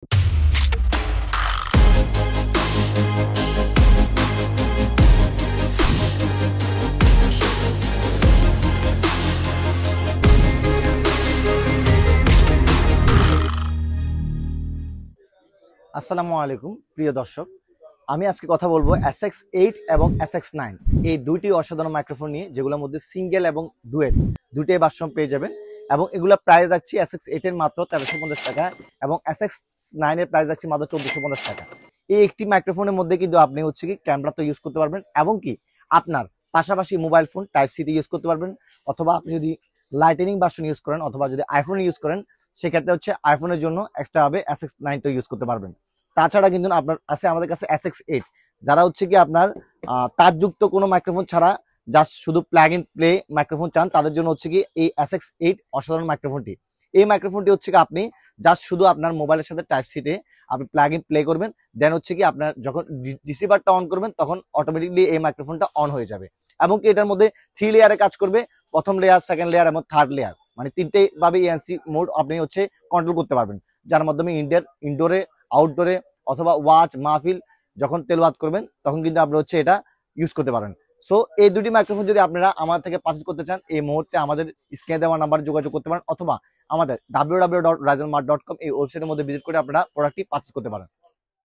আসসালামু আলাইকুম প্রিয় দর্শক, আমি আজকে কথা বলবো SX8 এবং SX9 এই দুইটি অসাধারণ মাইক্রোফোন নিয়ে, যেগুলোর মধ্যে সিঙ্গেল এবং ডুয়েট দুইটাই ভার্সন পেয়ে যাবেন। এবং এগুলো প্রাইস যাচ্ছে SX8 এর মাত্র 1350 টাকা এবং SX9 এর প্রাইস যাচ্ছে মাত্র 1450 টাকা। এই একটি মাইক্রোফোনের মধ্যে কিন্তু আপনি হচ্ছে কি ক্যামেরা তো ইউজ করতে পারবেন, এবং কি আপনার পাশাপাশি মোবাইল ফোন টাইপ সি তে ইউজ করতে পারবেন, অথবা আপনি যদি লাইটেনিং ভার্সন ইউজ করেন অথবা যদি আইফোন ইউজ করেন, সেক্ষেত্রে হচ্ছে আইফোনের জন্য এক্সট্রা ভাবে SX9 টা ইউজ করতে পারবেন। তাছাড়া কিন্তু আপনার আছে আমাদের কাছে SX8, যারা হচ্ছে কি আপনার তারযুক্ত কোনো মাইক্রোফোন ছাড়া জাস্ট শুধু প্লাগ ইন প্লে মাইক্রোফোন চান, তাদের জন্য হচ্ছে কি এই SX8 অসাধারণ মাইক্রোফোনটি। এই মাইক্রোফোনটি হচ্ছে কি আপনি জাস্ট শুধু আপনার মোবাইলের সাথে টাইপ সিতে আপনি প্লাগ ইন প্লে করবেন, দেন হচ্ছে কি আপনার যখন রিসিভারটা অন করবেন তখন অটোমেটিকলি এই মাইক্রোফোনটা অন হয়ে যাবে। এমনকি এটার মধ্যে 3 লেয়ারে কাজ করবে, প্রথম লেয়ার, সেকেন্ড লেয়ার এবং থার্ড লেয়ার, মানে তিনটে ভাবে এএনসি মোড আপনি হচ্ছে কন্ট্রোল করতে পারবেন, যার মাধ্যমে ইনডোরে, আউটডোরে অথবা ওয়াচ মাহফিল যখন তেলাওয়াত করবেন তখন কিন্তু আপনি হচ্ছে এটা ইউজ করতে পারেন। সো এই দুটি মাইক্রোফোন যদি আপনারা আমার থেকে পারচেজ করতে চান, এই মুহূর্তে আমাদের স্ক্রিনে দেওয়া নাম্বারে যোগাযোগ করতে পারেন, অথবা আমাদের www.ryzenmart.com এই ওয়েবসাইটের মধ্যে ভিজিট করে আপনারা প্রোডাক্টটি পারচেজ করতে পারেন।